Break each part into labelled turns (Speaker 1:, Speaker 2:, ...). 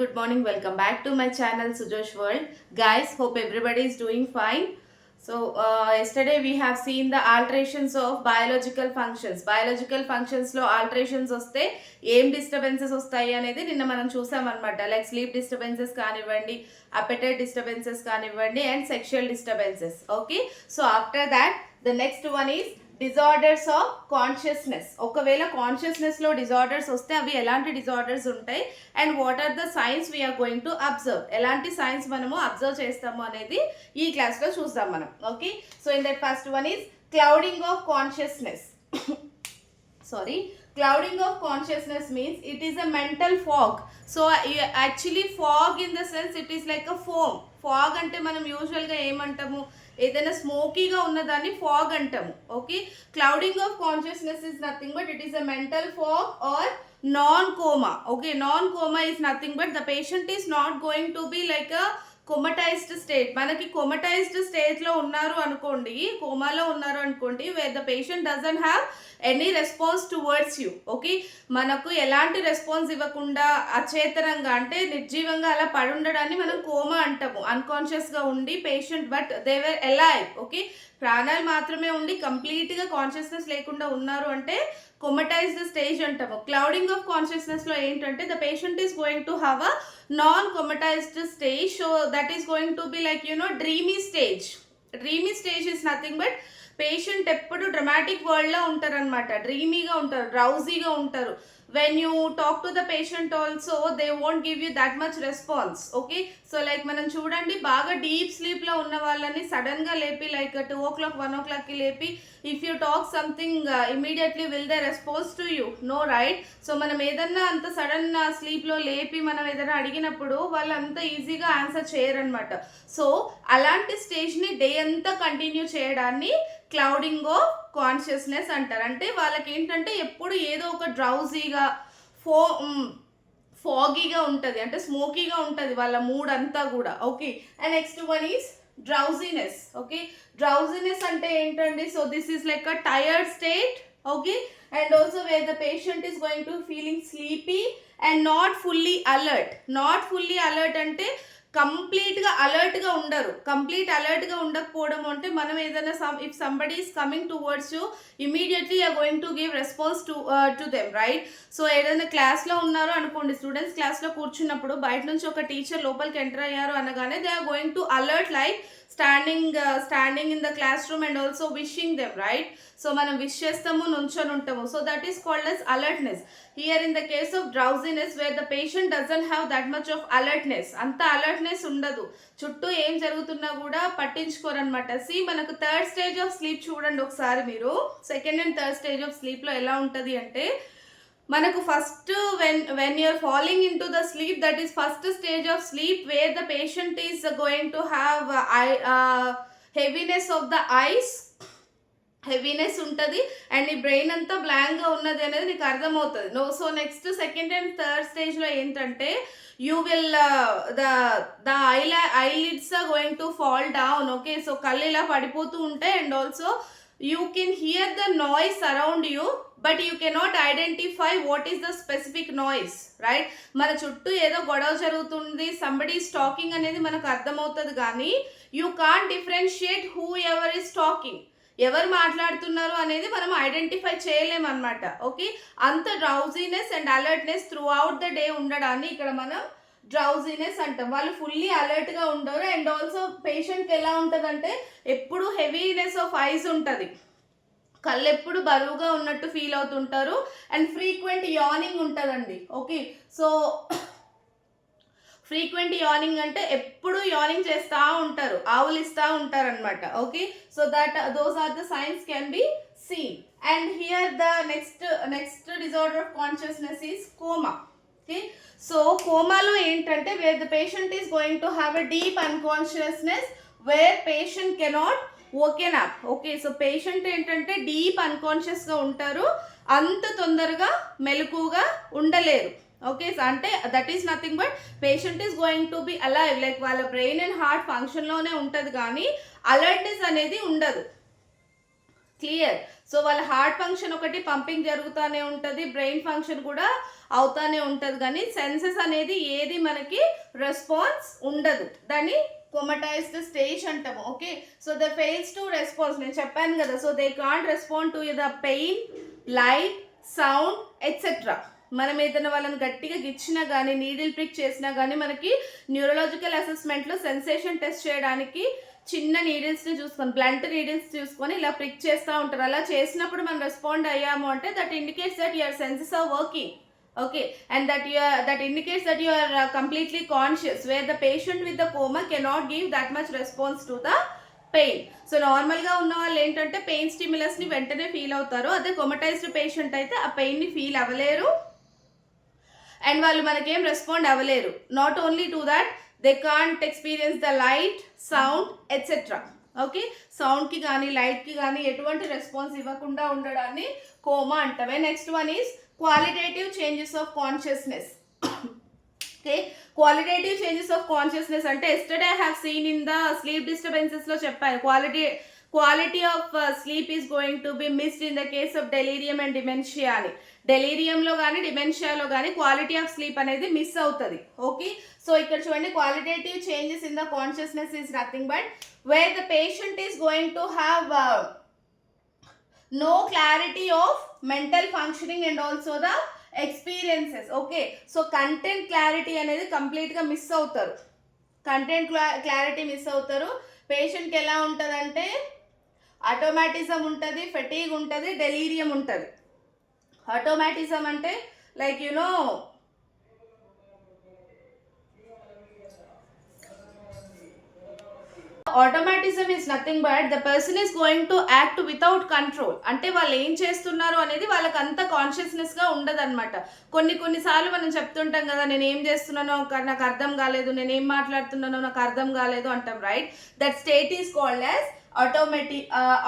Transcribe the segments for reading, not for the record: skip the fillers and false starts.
Speaker 1: Good morning, welcome back to my channel Sujosh World. Guys, hope everybody is doing fine. So, yesterday we have seen the alterations of biological functions. Biological functions లో alterations వస్తే ఏం disturbances వస్తాయి అనేది నిన్న మనం చూసామన్నమాట. Like sleep disturbances కానివ్వండి, appetite disturbances కానివ్వండి and sexual disturbances. Okay, so after that the next one is disorders of consciousness. ఒకవేళ కాన్షియస్నెస్లో డిజార్డర్స్ వస్తే అవి ఎలాంటి డిజార్డర్స్ ఉంటాయి and what are the signs we are going to observe, ఎలాంటి సైన్స్ మనము అబ్జర్వ్ చేస్తాము అనేది ఈ క్లాస్లో చూస్తాం మనం. Okay, so in that first one is clouding of consciousness. Clouding of consciousness means it is a mental fog. So actually fog in the sense it is like a foam. Fog అంటే మనం యూజువల్గా ఏమంటాము, ఏదైనా స్మోకీగా ఉన్నదాన్ని fog అంటాము. Okay, clouding of consciousness is nothing but it is a mental fog or non coma. Okay, non coma is nothing but the patient is not going to be like a comatised state. మనకి comatised స్టేట్లో ఉన్నారు అనుకోండి, కోమాలో ఉన్నారు అనుకోండి, where the patient doesn't have any response towards you. Okay, మనకు ఎలాంటి response ఇవ్వకుండా అచేతనంగా అంటే నిర్జీవంగా అలా పడి ఉండడాన్ని మనం కోమా అంటాము. అన్కాన్షియస్గా ఉండి patient but they were alive. Okay, ప్రాణాలు మాత్రమే ఉండి కంప్లీట్గా కాన్షియస్నెస్ లేకుండా ఉన్నారు అంటే కొమటైజ్డ్ స్టేజ్ అంటాము. క్లౌడింగ్ ఆఫ్ కాన్షియస్నెస్లో ఏంటంటే the patient is going to have a non comatised stage. So that is going to be like dreamy stage. Dreamy stage is nothing but patient ఎప్పుడు డ్రమాటిక్ వరల్డ్లో ఉంటారనమాట, డ్రీమీగా ఉంటారు, డ్రౌజీగా ఉంటారు. when you talk to the patient also they won't give you that much response. Okay, so like మనం చూడండి, బాగా deep స్లీప్లో ఉన్న వాళ్ళని సడన్గా లేపి లైక్ 2 o'clock 1 o'clockకి లేపి if you talk something immediately will they response to you? No, right? So మనం ఏదన్నా అంత సడన్ స్లీప్లో లేపి మనం ఏదైనా అడిగినప్పుడు వాళ్ళు అంత ఈజీగా ఆన్సర్ చేయరనమాట. సో అలాంటి స్టేజ్ని డే అంతా కంటిన్యూ చేయడాన్ని క్లౌడింగ్ ఆఫ్ కాన్షియస్నెస్ అంటారు. అంటే వాళ్ళకి ఏంటంటే ఎప్పుడు ఏదో ఒక డ్రౌజీగా ఫాగీగా ఉంటుంది, అంటే స్మోకీగా ఉంటుంది వాళ్ళ మూడ్ అంతా కూడా. Okay, and next one is drowsiness. Okay, drowsiness అంటే ఏంటండి? So this is like a tired state. Okay, and also wear the patient is going to feeling sleepy and not fully alert. Not fully alert అంటే కంప్లీట్గా అలర్ట్గా ఉండరు. Complete అలర్ట్గా ఉండకపోవడం అంటే మనం ఏదైనా if somebody is coming towards you immediately are going to give response to them, right? So ఏదైనా క్లాస్లో ఉన్నారు అనుకోండి, స్టూడెంట్స్ క్లాస్లో కూర్చున్నప్పుడు బయట నుంచి ఒక టీచర్ లోపలికి ఎంటర్ అయ్యారు అనగానే they are going to alert like standing in the class room and also wishing them, right? So మనం విష్ చేస్తాము, నుంచొని ఉంటాము. So that is called as alertness. Here in the case of drowsiness where the patient doesn't have that much of alertness, అంత alertness ఉండదు, చుట్టూ ఏం జరుగుతున్నా కూడా పట్టించుకోరనమాట. మనకు థర్డ్ స్టేజ్ ఆఫ్ స్లీప్ చూడండి ఒకసారి మీరు. Second and third stage of స్లీప్లో ఎలా ఉంటుంది అంటే మనకు first when you're falling into the sleep, that is first stage of sleep where the patient is going to have heaviness of the eyes, heaviness ఉంటుంది and ఈ brain అంతా బ్లాంక్గా ఉన్నది అనేది నీకు అర్థమవుతుంది. So next second and third స్టేజ్లో ఏంటంటే you will the eyelids are going to fall down. Okay, so కళ్ళు ఇలా పడిపోతూ ఉంటాయి and also you can hear the noise around you but you cannot identify what is the specific noise, right? మన చుట్టూ ఏదో గొడవ జరుగుతుంది, somebody is talking అనేది మనకు అర్థమవుతుంది కానీ you can't differentiate who ever is talking, ఎవరు మాట్లాడుతున్నారు అనేది మనం ఐడెంటిఫై చేయలేమన్నమాట. ఓకే, అంత drowsiness and alertness through out the day ఉండడాన్ని ఇక్కడ మనం డ్రౌజీనెస్ అంటాం. వాళ్ళు ఫుల్లీ అలర్ట్గా ఉండరు అండ్ ఆల్సో పేషెంట్కి ఎలా ఉంటుందంటే ఎప్పుడు హెవీనెస్ ఆఫ్ ఐస్ ఉంటుంది, కళ్ళు ఎప్పుడు బరువుగా ఉన్నట్టు ఫీల్ అవుతుంటారు అండ్ ఫ్రీక్వెంట్ యానింగ్ ఉంటుందండి. ఓకే, సో ఫ్రీక్వెంట్ యానింగ్ అంటే ఎప్పుడు యానింగ్ చేస్తూ ఉంటారు, ఆవులిస్తూ ఉంటారు అనమాట. Okay, so those are the signs can be seen. And here the next disorder of consciousness is coma. Okay, so కోమాలో ఏంటంటే where the patient is going to have a deep unconsciousness where patient cannot woken up. Okay, so patient ఏంటంటే deep అన్కాన్షియస్గా ఉంటారు, అంత తొందరగా మెలకుగా ఉండలేరు. Okay, అంటే that is nothing but patient is going to B alive, like వాళ్ళ brain and heart ఫంక్షన్లోనే ఉంటుంది కానీ అలర్ట్నెస్ అనేది ఉండదు. క్లియర్. సో వాళ్ళ హార్ట్ ఫంక్షన్ ఒకటి పంపింగ్ జరుగుతూనే ఉంటుంది, బ్రెయిన్ ఫంక్షన్ కూడా అవుతానే ఉంటుంది, కానీ సెన్సెస్ అనేది ఏది మనకి రెస్పాన్స్ ఉండదు. దాన్ని కోమటైజ్డ్ స్టేజ్ అంటాము. Okay, so the fails to response, నేను చెప్పాను కదా, so they can't respond to the pain, light, sound etcetera. మనం ఏదైనా వాళ్ళని గట్టిగా గిచ్చినా కానీ, నీడిల్ ప్రిక్ చేసినా కానీ, మనకి న్యూరలాజికల్ అసెస్మెంట్లో సెన్సేషన్ టెస్ట్ చేయడానికి చిన్న నీడిల్స్ని చూసుకొని, బ్లంట్ నీడిల్స్ చూసుకొని ఇలా ప్రిక్ చేస్తూ ఉంటారు. అలా చేసినప్పుడు మనం రెస్పాండ్ అయ్యాము అంటే that indicates that your senses are working. Okay, and that indicates that you are completely conscious, where the patient with the coma cannot give that much response to the pain. So normal గా ఉన్న వాళ్ళు ఏంటంటే pain stimulus ని వెంటనే feel అవుతారు. అదే కొమటైజ్డ్ patient అయితే ఆ పెయిన్ ని ఫీల్ అవ్వలేరు అండ్ వాళ్ళు మనకేం రెస్పాండ్ అవ్వలేరు. Not only to that, they can't experience the light, sound etcetera. Okay, సౌండ్కి కానీ లైట్కి కానీ ఎటువంటి రెస్పాన్స్ ఇవ్వకుండా ఉండడాన్ని కోమా అంటామే. Next one is qualitative changes of consciousness. Okay, qualitative changes of consciousness అంటే yesterday I have seen in the sleep disturbances లో చెప్పాను, quality of sleep is going to be missed in the case of delirium and dementia అని. డెలీరియంలో కానీ డిమెన్షియాలో కానీ quality of sleep అనేది miss అవుతుంది. Okay, so ఇక్కడ చూడండి, qualitative changes in the consciousness is nothing but where the patient is going to have no clarity of mental functioning and also the experiences. Okay, so content clarity అనేది కంప్లీట్గా miss అవుతారు. Content clarity miss అవుతారు. పేషెంట్కి ఎలా ఉంటుందంటే ఆటోమాటిజం ఉంటుంది, fatigue ఉంటుంది, delirium ఉంటుంది. ఆటోమాటిజం అంటే like you know automatism is nothing but the person is going to act without control. అంటే వాళ్ళు ఏం చేస్తున్నారు అనేది వాళ్ళకి అంత కాన్షియస్నెస్గా ఉండదు అనమాట. కొన్నిసార్లు మనం చెప్తుంటాం కదా, నేను ఏం చేస్తున్నానో నాకు అర్థం కాలేదు, నేను ఏం మాట్లాడుతున్నానో నాకు అర్థం కాలేదు అంటాం, right? That state is called as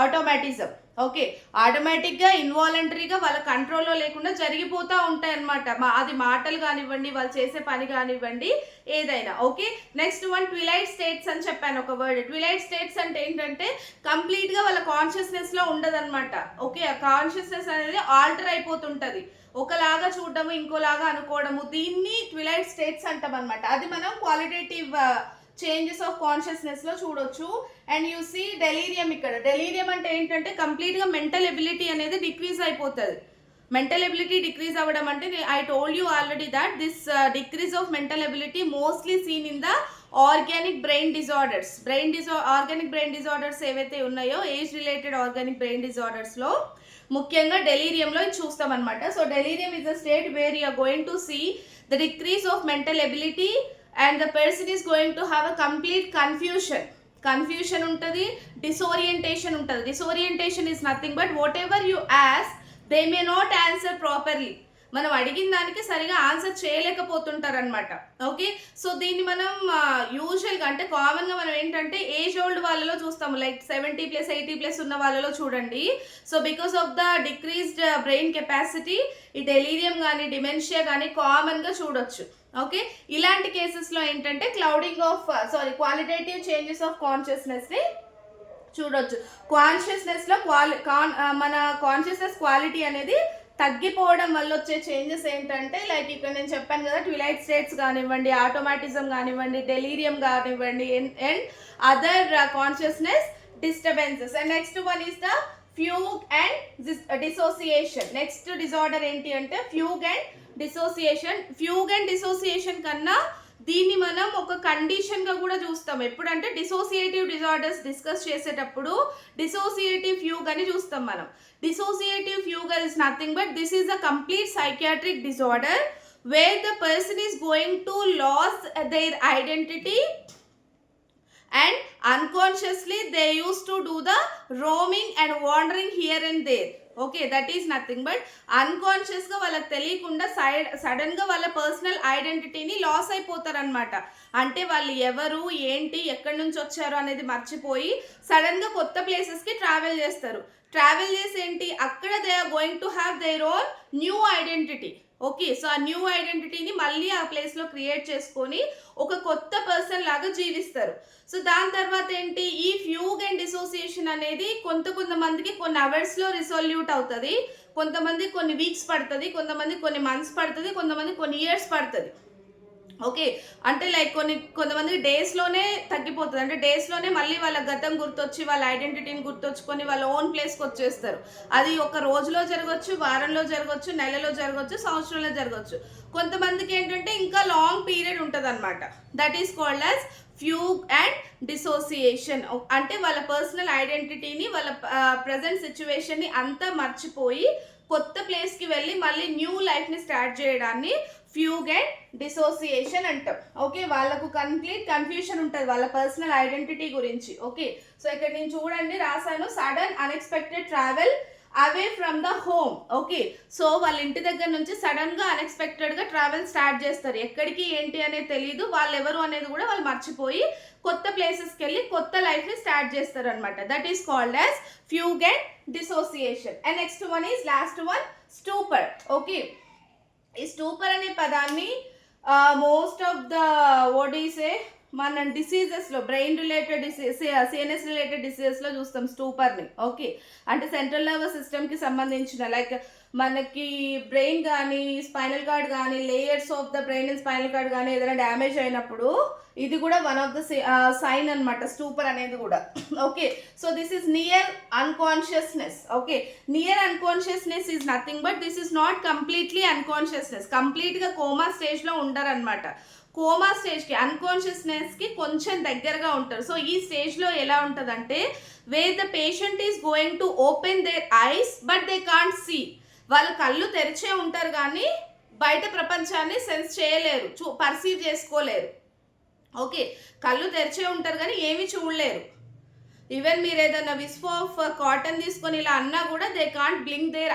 Speaker 1: automatism. Okay, ఆటోమేటిక్గా ఇన్వాలంటరీగా వాళ్ళ కంట్రోల్లో లేకుండా జరిగిపోతూ ఉంటాయి అన్నమాట. అది మాటలు కానివ్వండి, వాళ్ళు చేసే పని కానివ్వండి, ఏదైనా. Okay, next one twilight states అని చెప్పాను ఒక వర్డ్. ట్విలైట్ స్టేట్స్ అంటే ఏంటంటే కంప్లీట్గా వాళ్ళ కాన్షియస్నెస్లో ఉండదన్నమాట. ఓకే, ఆ కాన్షియస్నెస్ అనేది ఆల్టర్ అయిపోతుంటుంది, ఒకలాగా చూడడము ఇంకోలాగా అనుకోవడము, దీన్ని ట్విలైట్ స్టేట్స్ అంటాం అనమాట. అది మనం క్వాలిటేటివ్ చేంజెస్ ఆఫ్ కాన్షియస్నెస్ లో చూడొచ్చు. And you see delirium. ఇక్కడ డెలీరియం అంటే ఏంటంటే కంప్లీట్గా మెంటల్ ఎబిలిటీ అనేది డిక్రీజ్ అయిపోతుంది. మెంటల్ ఎబిలిటీ డిక్రీజ్ అవ్వడం అంటే I told you already that this decrease of mental ability mostly seen in the organic brain disorders. Organic brain disorders ఏవైతే ఉన్నాయో, ఏజ్ రిలేటెడ్ ఆర్గానిక్ బ్రెయిన్ డిజార్డర్స్లో ముఖ్యంగా డెలీరియంలో చూస్తాం అనమాట. So delirium is the state where you are going to see the decrease of mental ability and the person is going to have a complete confusion untadi, disorientation untadi. Disorientation is nothing but whatever you ask they may not answer properly. మనం అడిగిన దానికి సరిగా answer చేయలేకపోతుంటారనమాట. Okay, so దీన్ని మనం యూజువల్గా అంటే కామన్గా మనం ఏంటంటే ఏజ్ ఓల్డ్ వాళ్ళలో చూస్తాము, లైక్ 70+ 80+ ఉన్న వాళ్ళలో చూడండి. So because of the decreased brain capacity ఈ డెలీరియం కానీ డిమెన్షియా కానీ కామన్గా చూడొచ్చు. ఓకే, ఇలాంటి కేసెస్లో ఏంటంటే క్వాలిటేటివ్ చేంజెస్ ఆఫ్ కాన్షియస్నెస్ని చూడొచ్చు. కాన్షియస్నెస్లో మన కాన్షియస్నెస్ క్వాలిటీ అనేది తగ్గిపోవడం వల్ల వచ్చే చేంజెస్ ఏంటంటే లైక్ ఇక్కడ నేను చెప్పాను కదా, ట్విలైట్ స్టేట్స్ కానివ్వండి, ఆటోమాటిజం కానివ్వండి, డెలీరియం కానివ్వండి, and other consciousness disturbances. And next one is the fugue and dissociation. Next disorder ఏంటి అంటే fugue and dissociation. Fugue and dissociation కన్నా దీన్ని మనం ఒక కండిషన్గా కూడా చూస్తాం. ఎప్పుడంటే డిసోసియేటివ్ డిజార్డర్స్ డిస్కస్ చేసేటప్పుడు డిసోసియేటివ్ ఫ్యూగ్ అని చూస్తాం మనం. Dissociative fugue is nothing but this is a complete psychiatric disorder where the person is going to loss their identity and unconsciously they used to do the roaming and wandering here and there. Okay, that is nothing but అన్కాన్షియస్గా వాళ్ళకి తెలియకుండా సడన్గా వాళ్ళ personal ఐడెంటిటీని loss అయిపోతారనమాట. అంటే వాళ్ళు ఎవరు, ఏంటి, ఎక్కడి నుంచి వచ్చారు అనేది మర్చిపోయి సడన్గా కొత్త ప్లేసెస్కి ట్రావెల్ చేసి ఏంటి అక్కడ they are going to have their own new identity. Okay, so ఆ న్యూ ఐడెంటిటీని మళ్ళీ ఆ ప్లేస్లో క్రియేట్ చేసుకొని ఒక కొత్త పర్సన్ లాగా జీవిస్తారు. సో దాని తర్వాత ఏంటి, ఈ ఫ్యూగ్ అండ్ డిసోసియేషన్ అనేది కొంతమందికి కొన్ని అవర్స్లో రిసొల్యూట్ అవుతుంది, కొంతమంది కొన్ని వీక్స్ పడుతుంది, కొంతమంది కొన్ని మంత్స్ పడుతుంది, కొంతమంది కొన్ని ఇయర్స్ పడుతుంది. ఓకే, అంటే లైక్ కొంతమంది డేస్లోనే తగ్గిపోతుంది, అంటే డేస్లోనే మళ్ళీ వాళ్ళ గతం గుర్తొచ్చి వాళ్ళ ఐడెంటిటీని గుర్తొచ్చుకొని వాళ్ళ ఓన్ ప్లేస్కి వచ్చేస్తారు. అది ఒక రోజులో జరగవచ్చు, వారంలో జరగవచ్చు, నెలలో జరగవచ్చు, సంవత్సరంలో జరగవచ్చు. కొంతమందికి ఏంటంటే ఇంకా లాంగ్ పీరియడ్ ఉంటుంది అనమాట. That is called as fugue and dissociation. అంటే వాళ్ళ పర్సనల్ ఐడెంటిటీని, వాళ్ళ ప్రజెంట్ సిచ్యువేషన్ని అంతా మర్చిపోయి కొత్త ప్లేస్కి వెళ్ళి మళ్ళీ న్యూ లైఫ్ని స్టార్ట్ చేయడాన్ని ఫ్యూగ్ అండ్ డిసోసియేషన్ అంటాం. ఓకే, వాళ్ళకు కంప్లీట్ కన్ఫ్యూషన్ ఉంటుంది వాళ్ళ పర్సనల్ ఐడెంటిటీ గురించి. ఓకే, సో ఇక్కడ నేను చూడండి రాశాను, sudden unexpected travel away from the home. Okay, so వాళ్ళ ఇంటి దగ్గర నుంచి సడన్గా అన్ఎక్స్పెక్టెడ్గా ట్రావెల్ స్టార్ట్ చేస్తారు. ఎక్కడికి ఏంటి అనేది తెలియదు, వాళ్ళు ఎవరు అనేది కూడా వాళ్ళు మర్చిపోయి కొత్త ప్లేసెస్కి వెళ్ళి కొత్త లైఫ్ని స్టార్ట్ చేస్తారు అనమాట. That is called as fugue and dissociation. And next one is last one, stupor. Okay, ఈ స్టూపర్ అనే పదాన్ని most of the what is మన డిసీజెస్లో, brain related disease, CNS related డిసీజెస్లో చూస్తాం స్టూపర్ని. ఓకే, అంటే సెంట్రల్ నర్వస్ సిస్టమ్కి సంబంధించిన లైక్ మనకి బ్రెయిన్ కానీ స్పైనల్ కార్డ్ కానీ layers of the brain and spinal cord కానీ ఏదైనా డ్యామేజ్ అయినప్పుడు ఇది కూడా వన్ ఆఫ్ ద సైన్ అనమాట, స్టూపర్ అనేది కూడా. Okay, so this is near unconsciousness. Okay, near unconsciousness is nothing but this is not completely unconsciousness. కంప్లీట్గా కోమా స్టేజ్లో ఉండరు అనమాట. కోమా స్టేజ్కి, అన్కాన్షియస్నెస్కి కొంచెం దగ్గరగా ఉంటారు. సో ఈ స్టేజ్లో ఎలా ఉంటుందంటే, where the patient is going to open their eyes but they can't see. వాళ్ళు కళ్ళు తెరిచే ఉంటారు కానీ బయట ప్రపంచాన్ని సెన్స్ చేయలేరు, పర్సీవ్ చేసుకోలేరు. ఓకే, కళ్ళు తెరిచే ఉంటారు కానీ ఏమీ చూడలేరు. ఈవెన్ మీరు ఏదైనా విస్ప్ ఆఫ్ కాటన్ తీసుకొని ఇలా అన్నా కూడా they can't blink their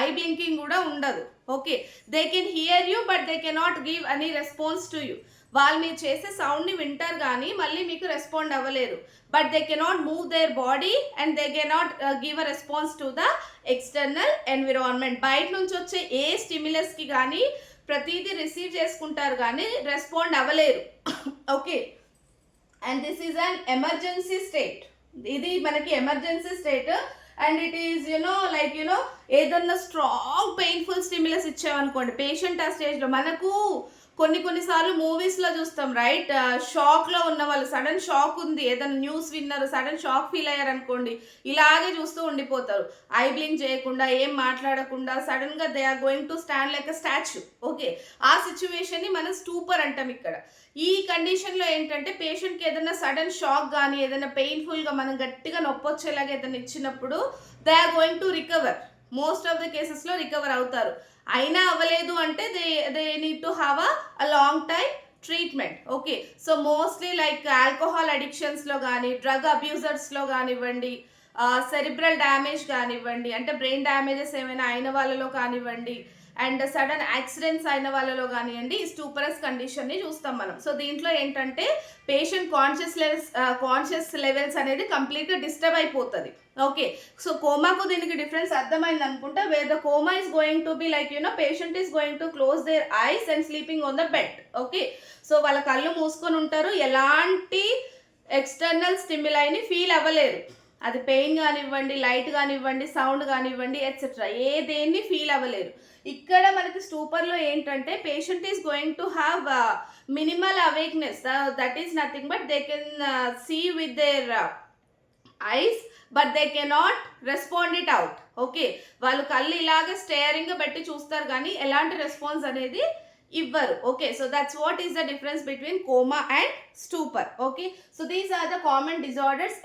Speaker 1: eye blinking కూడా ఉండదు. Okay, they can hear you but they cannot give any response to you. వాళ్ళు మీరు చేసే సౌండ్ని వింటారు కానీ మళ్ళీ మీకు రెస్పాండ్ అవ్వలేరు. But they cannot move their body and they cannot give a response to the external environment. బయట నుంచి వచ్చే ఏ స్టిమ్యులస్కి కానీ ప్రతిదీ రిసీవ్ చేసుకుంటారు కానీ రెస్పాండ్ అవ్వలేరు. Okay, and this is an emergency state. ఇది మనకి emergency state. And it is like ఏదన్నా స్ట్రాంగ్ పెయిన్ఫుల్ స్టిమ్యులస్ ఇచ్చామనుకోండి పేషెంట్ ఆ స్టేజ్లో, మనకు కొన్నిసార్లు మూవీస్లో చూస్తాం రైట్, షాక్లో ఉన్న వాళ్ళు, సడన్ షాక్ ఉంది, ఏదైనా న్యూస్ విన్నారు, సడన్ షాక్ ఫీల్ అయ్యారు అనుకోండి, ఇలాగే చూస్తూ ఉండిపోతారు, ఐ బ్లింక్ చేయకుండా ఏం మాట్లాడకుండా సడన్గా they are going to stand like a statue. Okay, ఆ సిచ్యువేషన్ని మనం స్టూపర్ అంటాం ఇక్కడ. ఈ కండిషన్లో ఏంటంటే పేషెంట్కి ఏదైనా సడన్ షాక్ కానీ ఏదైనా పెయిన్ఫుల్గా మనం గట్టిగా నొప్పి వచ్చేలాగా ఏదైనా ఇచ్చినప్పుడు they are going to recover. Most of the కేసెస్లో రికవర్ అవుతారు. అయినా అవ్వలేదు అంటే they need to have a long time treatment. Okay, so mostly like alcohol అడిక్షన్స్లో కానీ డ్రగ్ అబ్యూజర్స్లో కానివ్వండి, సెరిబ్రల్ డ్యామేజ్ కానివ్వండి, అంటే బ్రెయిన్ డ్యామేజెస్ ఏమైనా అయిన వాళ్ళలో కానివ్వండి, అండ్ సడన్ యాక్సిడెంట్స్ అయిన వాళ్ళలో కానివ్వండి, ఈ స్టూపరస్ కండిషన్ని చూస్తాం మనం. సో దీంట్లో ఏంటంటే పేషెంట్ కాన్షియస్ లెవెల్స్ అనేది కంప్లీట్గా డిస్టర్బ్ అయిపోతుంది. ఓకే, సో కోమాకు దీనికి డిఫరెన్స్ అర్థమైంది అనుకుంటా. Wear the coma is going to be like patient is going to close there ice and sleeping on the bed. Okay, so వాళ్ళ కళ్ళు మూసుకొని ఉంటారు, ఎలాంటి ఎక్స్టర్నల్ స్టిమ్యులైని ఫీల్ అవ్వలేరు. అది పెయిన్ కానివ్వండి, లైట్ కానివ్వండి, సౌండ్ కానివ్వండి, ఎట్సెట్రా దేన్ని ఫీల్ అవ్వలేరు. ఇక్కడ మనకి స్టూపర్లో ఏంటంటే patient is going to have minimal awakeness. That is nothing but they can see with their eyes but they cannot respond it out. Okay, వాళ్ళు కళ్ళు ఇలాగే స్టేరింగ్ పెట్టి చూస్తారు కానీ ఎలాంటి రెస్పాన్స్ అనేది ఇవ్వరు. Okay, so that's what is the difference between coma and stupor. Okay, so these are the common disorders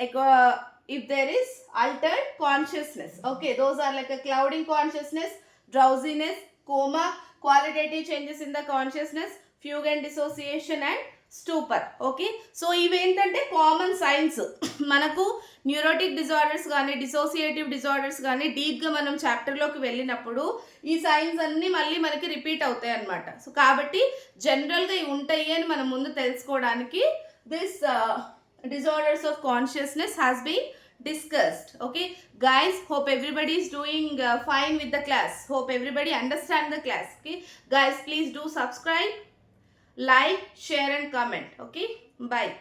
Speaker 1: if there is altered consciousness. Okay, those are like a clouding consciousness, drowsiness, coma, qualitative changes in the consciousness, fugue and dissociation and stupor. Okay, so ఇవి ఏంటంటే common science. మనకు neurotic disorders కానీ dissociative disorders కానీ డీప్గా మనం చాప్టర్లోకి వెళ్ళినప్పుడు ఈ science అన్నీ మళ్ళీ మనకి రిపీట్ అవుతాయి అన్నమాట. సో కాబట్టి జనరల్గా ఇవి ఉంటాయి అని మనం ముందు తెలుసుకోవడానికి this disorders of consciousness has been discussed. Okay guys, hope everybody is doing fine with the class. Hope everybody understand the class. Okay guys, please do subscribe, like, share and comment. Okay, bye.